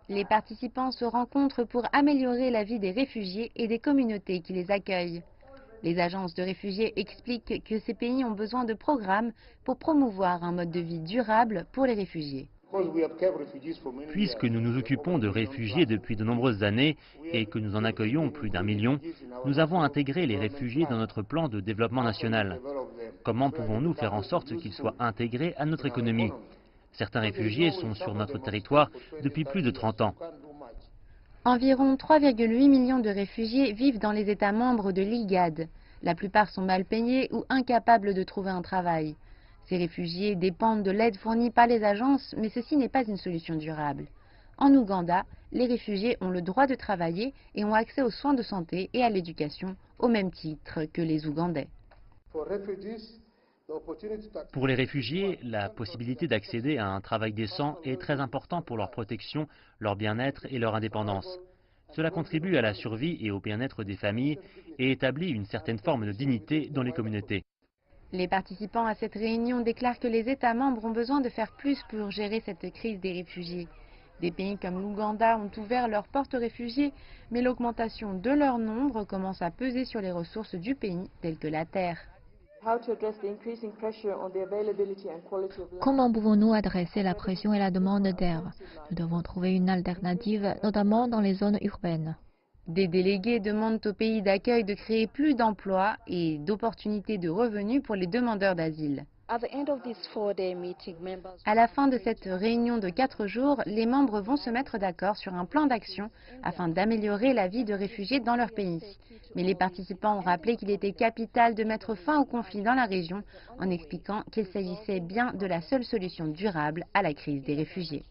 Les participants se rencontrent pour améliorer la vie des réfugiés et des communautés qui les accueillent. Les agences de réfugiés expliquent que ces pays ont besoin de programmes pour promouvoir un mode de vie durable pour les réfugiés. Puisque nous nous occupons de réfugiés depuis de nombreuses années et que nous en accueillons plus d'1 million, nous avons intégré les réfugiés dans notre plan de développement national. Comment pouvons-nous faire en sorte qu'ils soient intégrés à notre économie? Certains réfugiés sont sur notre territoire depuis plus de 30 ans. Environ 3,8 millions de réfugiés vivent dans les États membres de l'IGAD. La plupart sont mal payés ou incapables de trouver un travail. Ces réfugiés dépendent de l'aide fournie par les agences, mais ceci n'est pas une solution durable. En Ouganda, les réfugiés ont le droit de travailler et ont accès aux soins de santé et à l'éducation au même titre que les Ougandais. Pour les réfugiés, la possibilité d'accéder à un travail décent est très important pour leur protection, leur bien-être et leur indépendance. Cela contribue à la survie et au bien-être des familles et établit une certaine forme de dignité dans les communautés. Les participants à cette réunion déclarent que les États membres ont besoin de faire plus pour gérer cette crise des réfugiés. Des pays comme l'Ouganda ont ouvert leurs portes aux réfugiés, mais l'augmentation de leur nombre commence à peser sur les ressources du pays, telles que la terre. Comment pouvons-nous adresser la pression et la demande d'air? Nous devons trouver une alternative, notamment dans les zones urbaines. Des délégués demandent aux pays d'accueil de créer plus d'emplois et d'opportunités de revenus pour les demandeurs d'asile. À la fin de cette réunion de 4 jours, les membres vont se mettre d'accord sur un plan d'action afin d'améliorer la vie de réfugiés dans leur pays. Mais les participants ont rappelé qu'il était capital de mettre fin au conflit dans la région en expliquant qu'il s'agissait bien de la seule solution durable à la crise des réfugiés.